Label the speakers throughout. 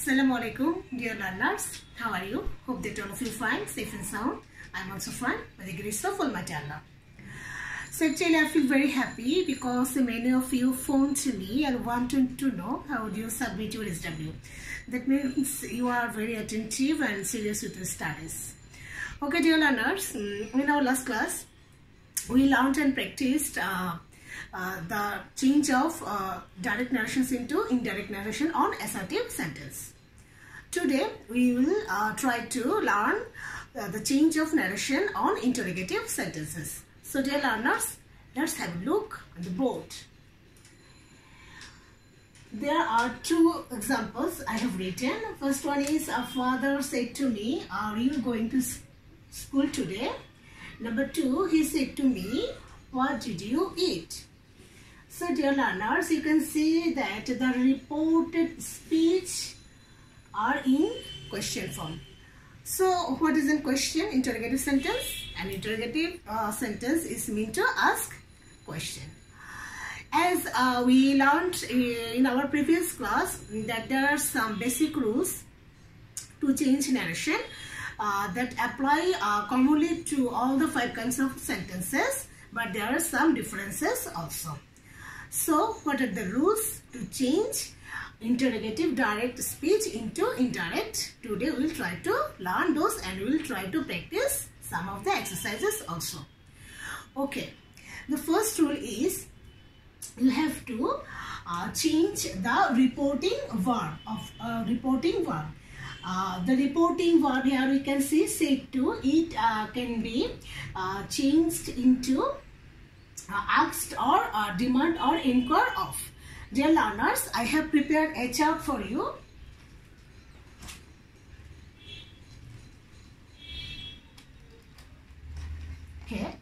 Speaker 1: Assalamu alaikum, dear learners. How are you? Hope that all of you fine, safe and sound. I'm also fine by the grace of Almighty Allah. So actually I feel very happy because many of you phoned to me and wanted to know how do you submit your SW. That means you are very attentive and serious with your studies. Okay, dear learners, in our last class we learned and practiced the change of direct narrations into indirect narration on assertive sentence. Today we will try to learn the change of narration on interrogative sentences. So dear learners, let's have a look on the board. There are two examples I have written. First one is, a father said to me, are you going to school today? Number two, he said to me, what did you eat? So dear learners, you can see that the reported speech are in question form. So what is in question? Interrogative sentence. An interrogative sentence is meant to ask question. As we learned in our previous class that there are some basic rules to change narration that apply commonly to all the 5 kinds of sentences, but there are some differences also. So what are the rules to change interrogative direct speech into indirect? Today we will try to learn those and we will try to practice some of the exercises also. Okay, the first rule is you have to change the reporting verb of reporting verb. The reporting verb here we can see said to, it can be changed into asked or demand or inquire of. Dear learners, I have prepared a chart for you. Okay.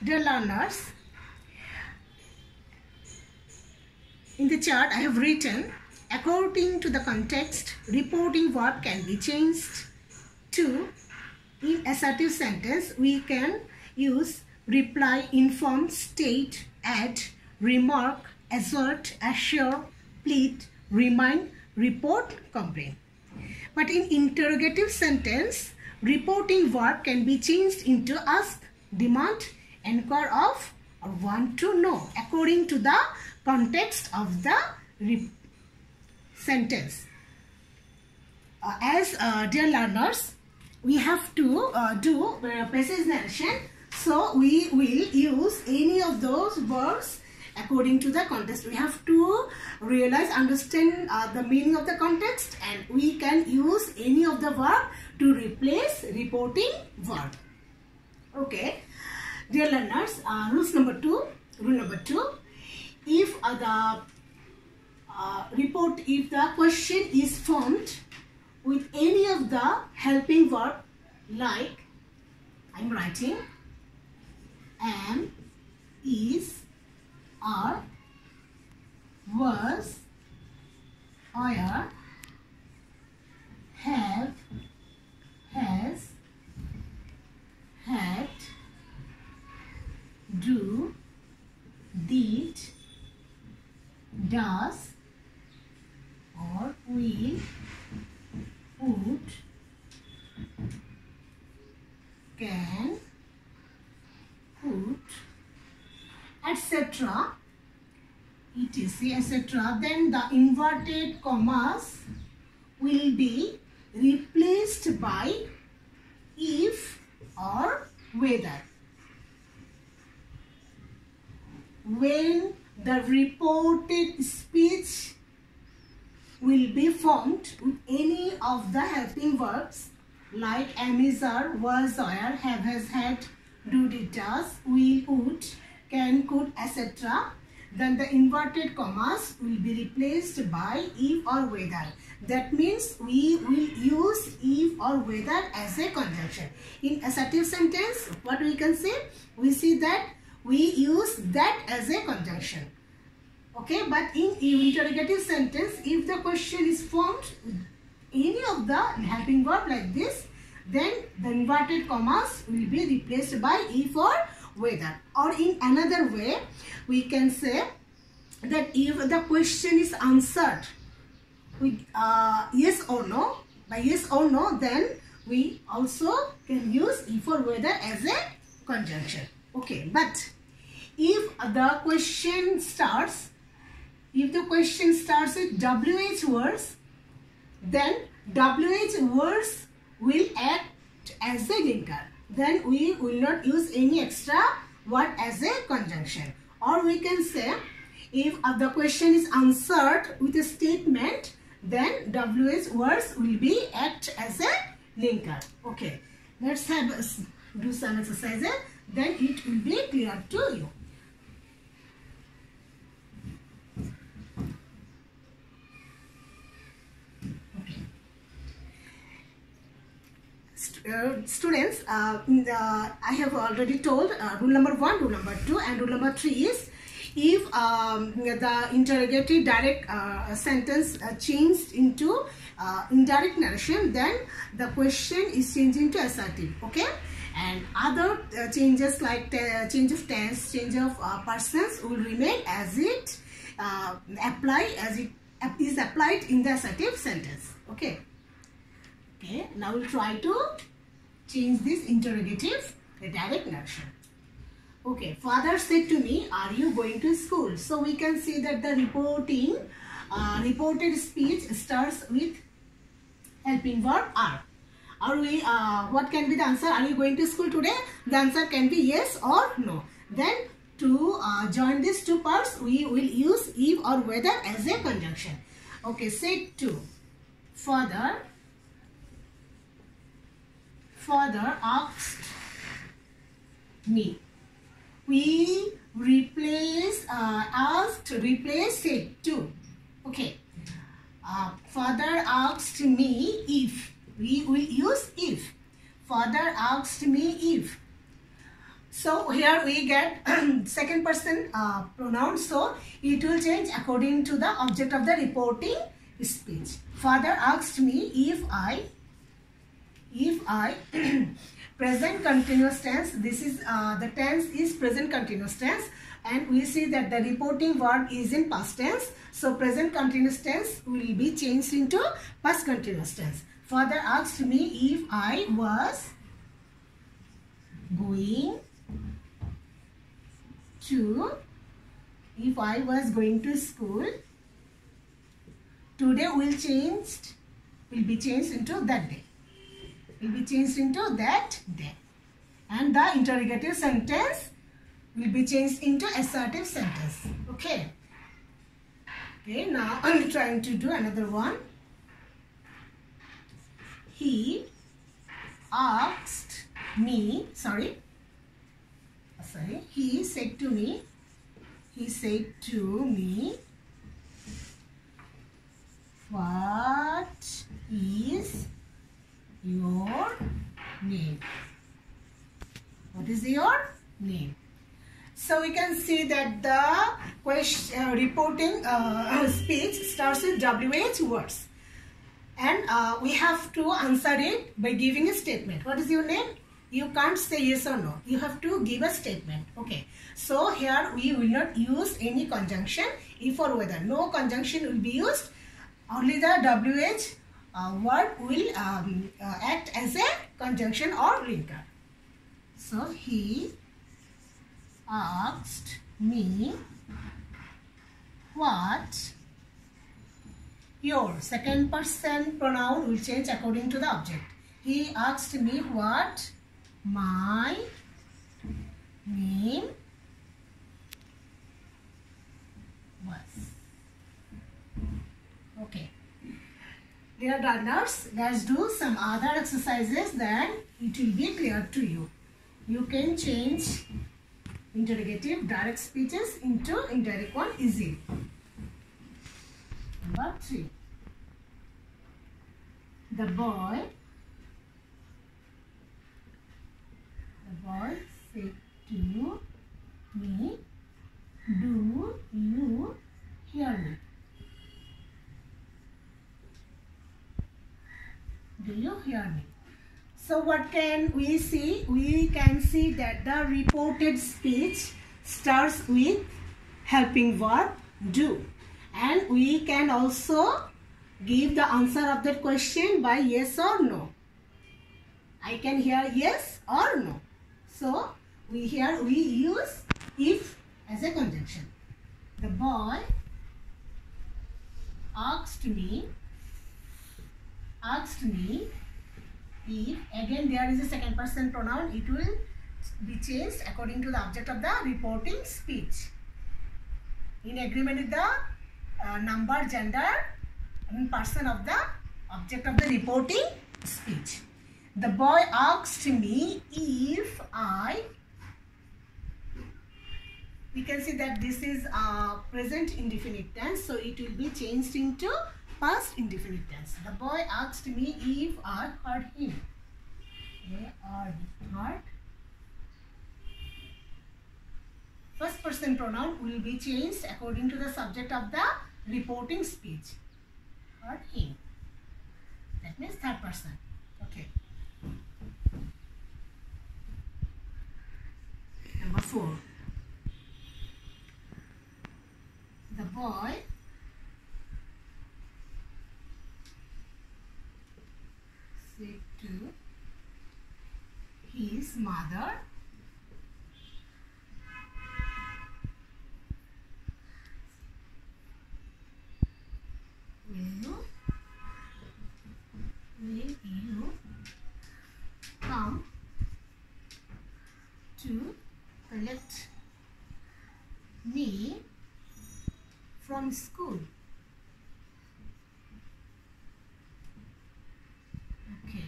Speaker 1: Dear learners, in the chart I have written, according to the context, reporting verb can be changed to, in assertive sentence, we can use reply, inform, state, add, remark, assert, assure, plead, remind, report, complain. But in interrogative sentence, reporting verb can be changed into ask, demand, inquire of, or want to know, according to the context of the sentence. Dear learners, we have to do passage narration. So we will use any of those verbs according to the context. We have to realize, understand the meaning of the context, and we can use any of the verb to replace reporting verb. Okay, dear learners, rule number two, if the question is formed with any of the helping verb, like I am writing am, is, are, was, are, have, has, had, do, did, does, or will, would, can, could, etc., etc., etc., then the inverted commas will be replaced by if or whether. When the reported speech will be formed with any of the helping verbs like am, is, are, was, are, have, has, had, do, did, does, will, would, can, could, etc., then the inverted commas will be replaced by if or whether. That means we will use if or whether as a conjunction. In assertive sentence, what we can say? We see that we use that as a conjunction. Okay, but in interrogative sentence, if the question is formed with any of the helping verb like this, then the inverted commas will be replaced by if or whether. Or in another way, we can say that if the question is answered with yes or no. By yes or no, then we also can use if or whether as a conjunction. Okay, but if the question starts with WH words, then WH words will act as a linker. Then we will not use any extra word as a conjunction. Or we can say, if the question is answered with a statement, then WH words will be act as a linker. Okay, let's do some exercises. Then it will be clear to you. Students, I have already told rule number 1, rule number 2 and rule number 3 is, if the interrogative direct sentence changed into indirect narration, then the question is changed into assertive. Okay, and other changes like change of tense, change of persons will remain as it is applied in the assertive sentence. Okay. Okay, now we'll try to change this interrogative direct narration. Okay, father said to me, are you going to school? So we can see that the reported speech starts with helping verb are. Are we, what can be the answer? Are you going to school today? The answer can be yes or no. Then to join these two parts, we will use if or whether as a conjunction. Okay, said to, father asked me. We replace said to. Okay. Father asked me if. We will use if. Father asked me if. So here we get second person pronoun. So it will change according to the object of the reporting speech. Father asked me if I present continuous tense. This is the tense is present continuous tense, and we see that the reporting verb is in past tense. So present continuous tense will be changed into past continuous tense. Father asked me if I was going to school. Today will be changed into that day. Will be changed into that day. And the interrogative sentence will be changed into assertive sentence. Okay. Okay, now I'm trying to do another one. He asked me, he said to me, what is your name? What is your name? So we can see that the question reporting speech starts with WH words, and we have to answer it by giving a statement. What is your name? You can't say yes or no. You have to give a statement. Okay. So here we will not use any conjunction, if or whether. No conjunction will be used. Only the WH word will act as a conjunction or linker. So he asked me what your. Second person pronoun will change according to the object. He asked me what my name was. Okay. Dear learners, let's do some other exercises, then it will be clear to you. You can change interrogative direct speeches into indirect one easily. Number 3. The boy said to me, do you hear me? Do you hear me? So what can we see? We can see that the reported speech starts with helping verb do, and we can also give the answer of that question by yes or no. I can hear yes or no. So we use if as a conjunction. The boy asked me if, again there is a second person pronoun, it will be changed according to the object of the reporting speech. In agreement with the number, gender and person of the object of the reporting speech. The boy asked me if I, we can see that this is present indefinite tense, so it will be changed into past indefinite tense. The boy asked me if I heard him. Heard. First person pronoun will be changed according to the subject of the reporting speech. Heard him. That means third person. Okay. Number 4. The boy said to his mother, will you come to collect me from school? Okay.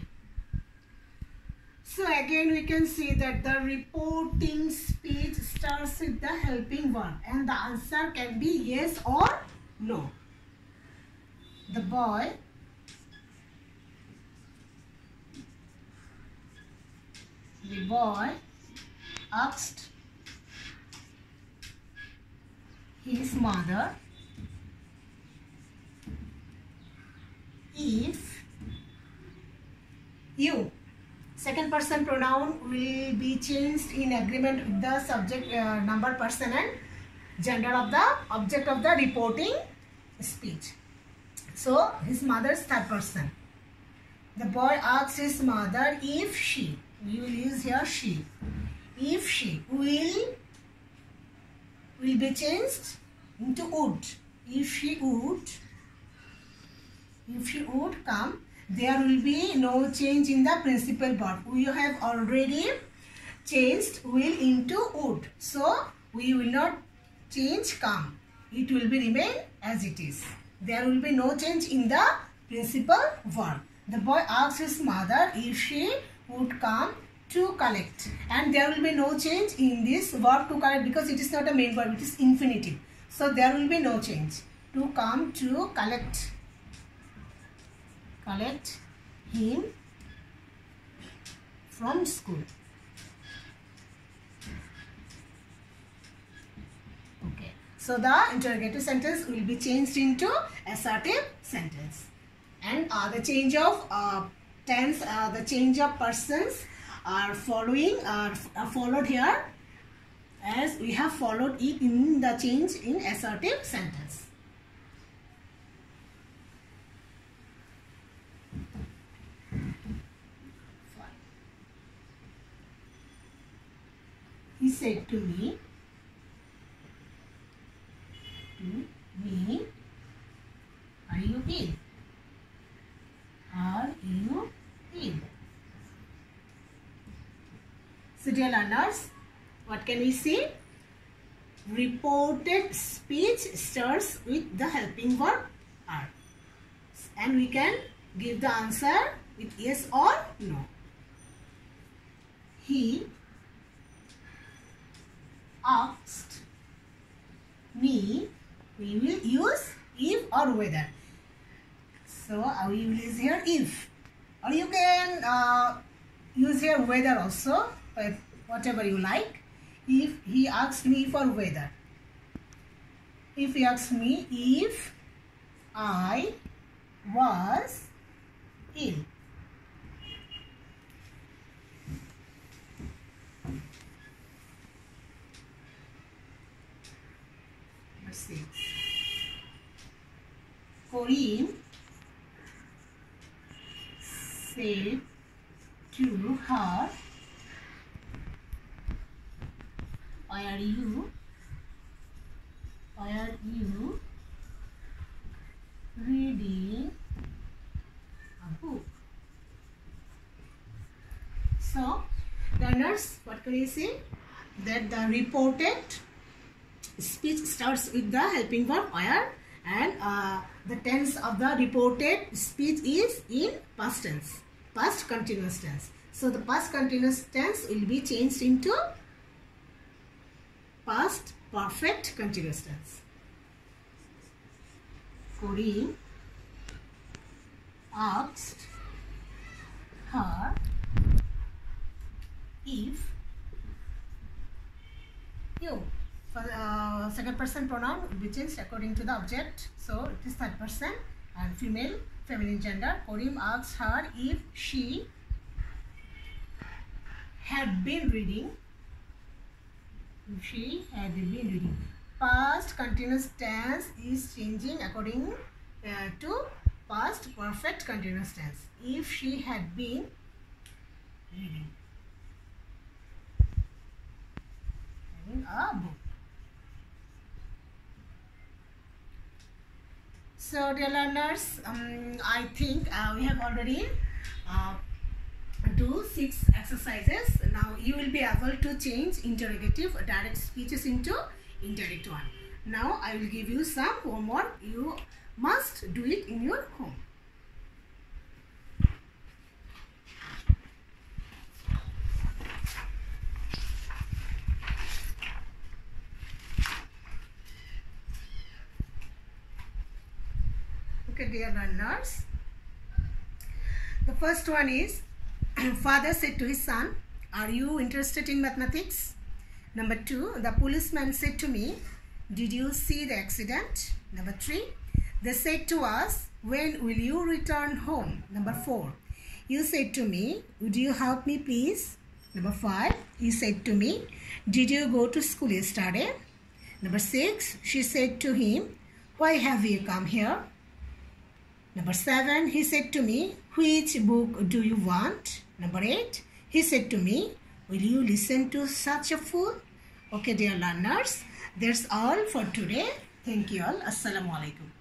Speaker 1: So again we can see that the reporting speech starts with the helping verb and the answer can be yes or no. The boy asked his mother if you, second person pronoun will be changed in agreement with the subject, number, person and gender of the object of the reporting speech. So his mother's third person. The boy asks his mother if she, we will use here she, if she will be changed into would. If she would come, there will be no change in the principal verb. We have already changed will into would, so we will not change come. It will be remain as it is. There will be no change in the principal verb. The boy asks his mother if she would come to collect, and there will be no change in this verb to collect because it is not a main verb, it is infinitive. So there will be no change. To come, to collect him from school. Okay. So the interrogative sentence will be changed into assertive sentence. And the change of tense, the change of persons are followed here as we have followed it in the change in assertive sentence. He said to me, are you ill? Are you ill? So dear learners, what can we see? Reported speech starts with the helping verb are, and we can give the answer with yes or no. He asked me, we will use if or whether. So we will use here if, or you can use here whether also, but whatever you like. If he asked me for whether. If he asked me if I was ill. Number 6. For him, said to her, why are you reading a book? So, learners, what can you say? That the reported speech starts with the helping verb where, and the tense of the reported speech is in past tense, past continuous tense. So, the past continuous tense will be changed into past perfect continuous tense. Karim asked her if you. For second person pronoun will be changed according to the object. So it is third person and female, feminine gender. Karim asked her if she had been reading. If she had been reading. Past continuous tense is changing according to past perfect continuous tense. If she had been reading a book. So dear learners, I think we have already do 6 exercises. Now you will be able to change interrogative direct speeches into indirect one. Now I will give you some homework. You must do it in your home. Okay, dear learners. The first one is, father said to his son, are you interested in mathematics? Number 2, the policeman said to me, did you see the accident? Number 3, they said to us, when will you return home? Number 4, you said to me, would you help me please? Number 5, he said to me, did you go to school yesterday? Number 6, she said to him, why have you come here? Number 7, he said to me, which book do you want? Number 8, he said to me, will you listen to such a fool? Okay, dear learners, that's all for today. Thank you all. Assalamu alaikum.